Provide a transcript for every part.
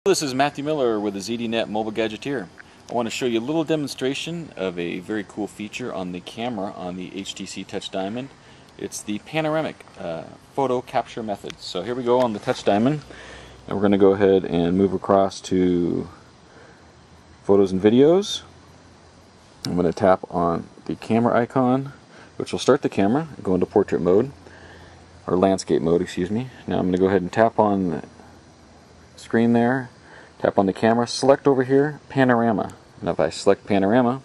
This is Matthew Miller with the ZDNet Mobile Gadgeteer. I want to show you a little demonstration of a very cool feature on the camera on the HTC Touch Diamond. It's the panoramic photo capture method. So here we go on the Touch Diamond, and we're going to go ahead and move across to Photos and Videos. I'm going to tap on the camera icon, which will start the camera, go into portrait mode, or landscape mode, excuse me. Now I'm going to go ahead and tap on the screen there, tap on the camera, select over here Panorama. Now if I select Panorama,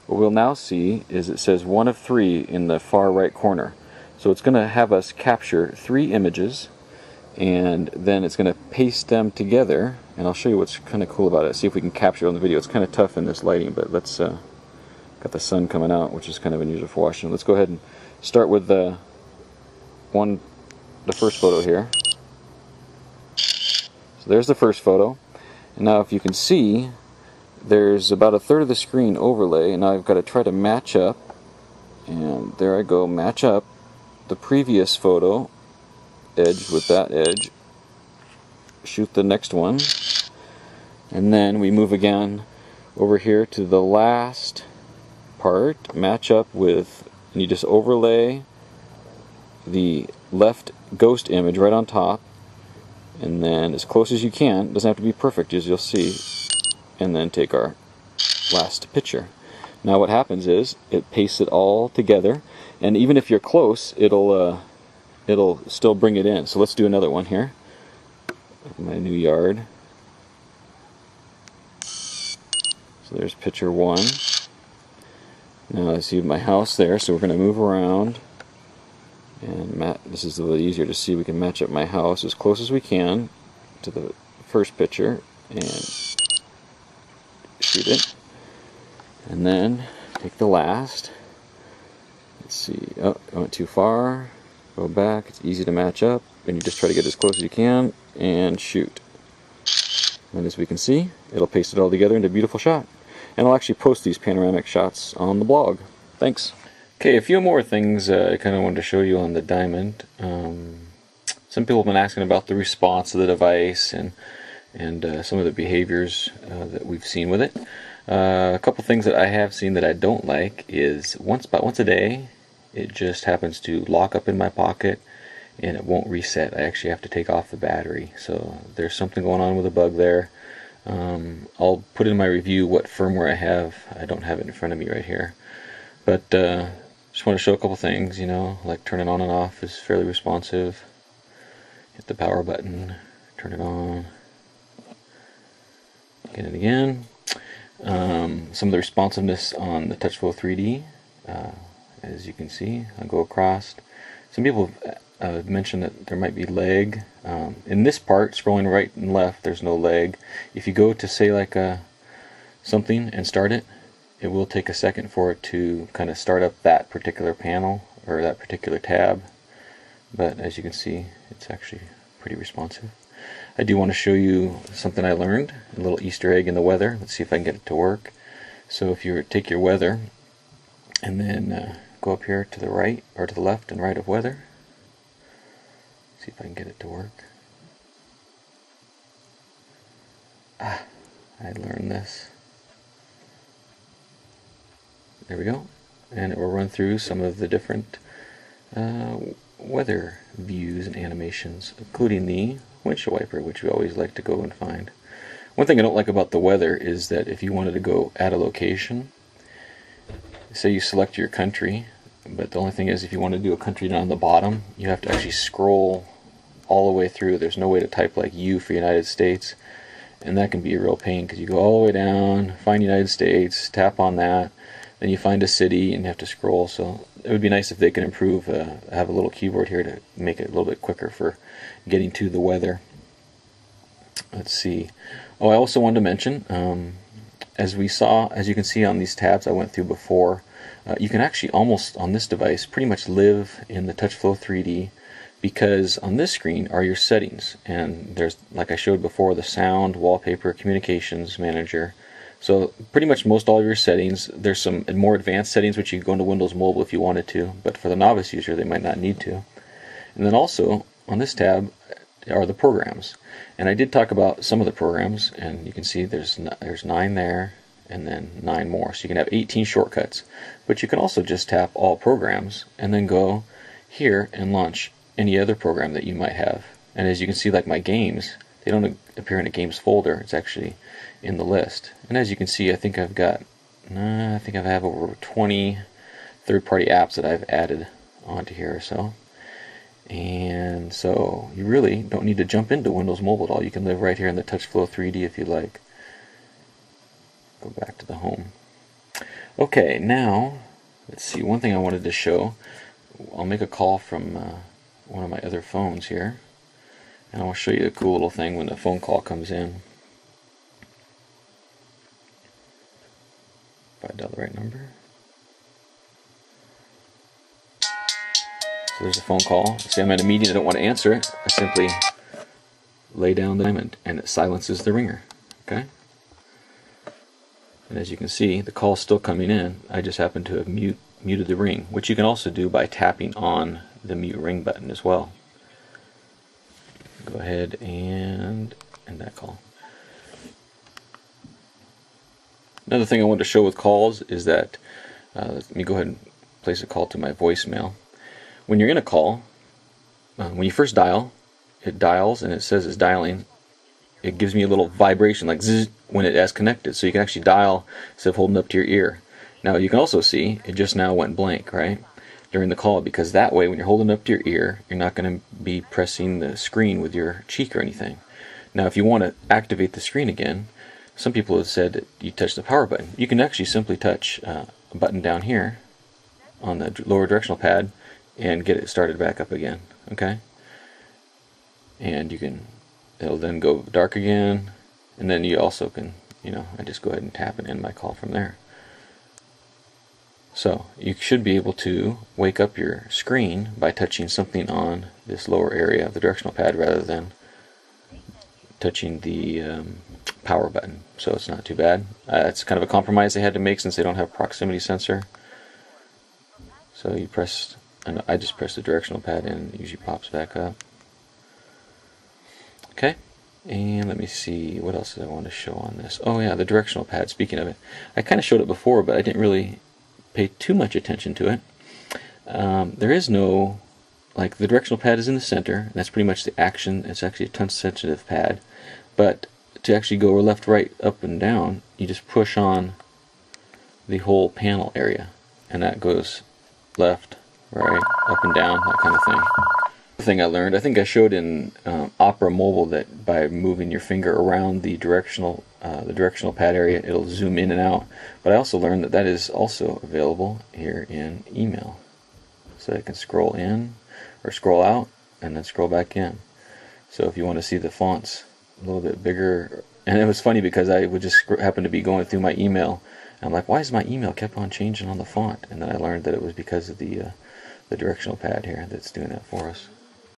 what we'll now see is it says 1 of 3 in the far right corner. So it's going to have us capture 3 images, and then it's going to paste them together, and I'll show you what's kind of cool about it. See if we can capture it on the video. It's kind of tough in this lighting, but let's got the sun coming out, which is kind of unusual for Washington. Let's go ahead and start with the first photo here. So there's the first photo, and now if you can see, there's about 1/3 of the screen overlay, and now I've got to try to match up, and there I go, match up the previous photo edge with that edge, shoot the next one, and then we move again over here to the last part, match up with, and you just overlay the left ghost image right on top, and then as close as you can, it doesn't have to be perfect as you'll see, and then take our last picture. Now what happens is it pastes it all together, and even if you're close, it'll still bring it in. So let's do another one here. My new yard. So there's picture 1. Now I see my house there, so we're going to move around. And this is a little easier to see. We can match up my house as close as we can to the first picture and shoot it. And then take the last. Let's see. Oh, I went too far. Go back. It's easy to match up. And you just try to get as close as you can and shoot. And as we can see, it'll paste it all together into a beautiful shot. And I'll actually post these panoramic shots on the blog. Thanks. Okay, a few more things I kind of wanted to show you on the Diamond. Some people have been asking about the response of the device and some of the behaviors that we've seen with it. A couple things that I have seen that I don't like is about once a day it just happens to lock up in my pocket and it won't reset. I actually have to take off the battery, so there's something going on with a bug there. I'll put in my review what firmware I have. I don't have it in front of me right here, but just want to show a couple things, like turn it on and off is fairly responsive. Hit the power button, turn it on, get it again. Some of the responsiveness on the TouchFlow 3D, as you can see, I'll go across. Some people have mentioned that there might be lag. In this part, scrolling right and left, there's no lag. If you go to say like something and start it, it will take a second for it to kind of start up that particular panel or that particular tab, but as you can see, it's actually pretty responsive. I do want to show you something I learned, a little Easter egg in the weather. Let's see if I can get it to work. So if you take your weather and then go up here to the right or to the left and right of weather, see if I can get it to work. I learned this. There we go, and it will run through some of the different weather views and animations, including the windshield wiper, which we always like to go and find. One thing I don't like about the weather is that if you wanted to go add a location, say you select your country, but the only thing is if you want to do a country down the bottom, you have to actually scroll all the way through. There's no way to type like U for United States, and that can be a real pain because you go all the way down, find United States, tap on that, then you find a city and you have to scroll. So it would be nice if they could improve, have a little keyboard here to make it a little bit quicker for getting to the weather. Let's see. Oh, I also wanted to mention, as you can see on these tabs I went through before, you can actually almost on this device pretty much live in the TouchFlow 3D, because on this screen are your settings, and there's, like I showed before, the sound, wallpaper, communications manager. So pretty much most all of your settings. There's some more advanced settings which you can go into Windows Mobile if you wanted to, but for the novice user they might not need to. And then also on this tab are the programs. And I did talk about some of the programs, and you can see there's 9 there, and then 9 more. So you can have 18 shortcuts. But you can also just tap all programs, and then go here and launch any other program that you might have. And as you can see, like my games, they don't appear in a games folder. It's actually in the list. And as you can see, I think I have over 20 third-party apps that I've added onto here or so. And so you really don't need to jump into Windows Mobile at all. You can live right here in the TouchFlow 3D if you like. Go back to the home. Okay, now let's see. One thing I wanted to show. I'll make a call from one of my other phones here, and I'll show you a cool little thing when the phone call comes in. If I dial the right number. So there's a phone call. See, I'm at a meeting, I don't want to answer it. I simply lay down the diamond and it silences the ringer. Okay? And as you can see, the call's still coming in. I just happen to have muted the ring, which you can also do by tapping on the mute ring button as well. Go ahead and end that call. Another thing I wanted to show with calls is that, let me go ahead and place a call to my voicemail. When you're in a call, when you first dial, it dials and it says it's dialing. It gives me a little vibration like zzz when it has connected, so you can actually dial instead of holding up to your ear. Now you can also see it just now went blank, right, during the call, because that way when you're holding up to your ear, you're not going to be pressing the screen with your cheek or anything. Now if you want to activate the screen again, some people have said that you touch the power button. You can actually simply touch a button down here on the lower directional pad and get it started back up again. Okay, and it'll then go dark again, and then you also can, I just go ahead and tap and end my call from there. So you should be able to wake up your screen by touching something on this lower area of the directional pad rather than touching the power button. So it's not too bad. It's kind of a compromise they had to make since they don't have proximity sensor. So you press, and I just press the directional pad and it usually pops back up. Okay, and let me see what else did I want to show on this. Oh yeah, the directional pad. Speaking of it, I kind of showed it before, but I didn't really pay too much attention to it. There is no, like, the directional pad is in the center, and that's pretty much the action. It's actually a touch sensitive pad, but to actually go left, right, up, and down, you just push on the whole panel area, and that goes left, right, up and down, that kind of thing. The thing I learned, I think I showed in Opera Mobile, that by moving your finger around the directional pad area, it'll zoom in and out. But I also learned that that is also available here in email. So I can scroll in or scroll out and then scroll back in. So if you want to see the fonts a little bit bigger, and it was funny because I would just happen to be going through my email, and I'm like, why is my email kept on changing on the font? And then I learned that it was because of the directional pad here that's doing that for us.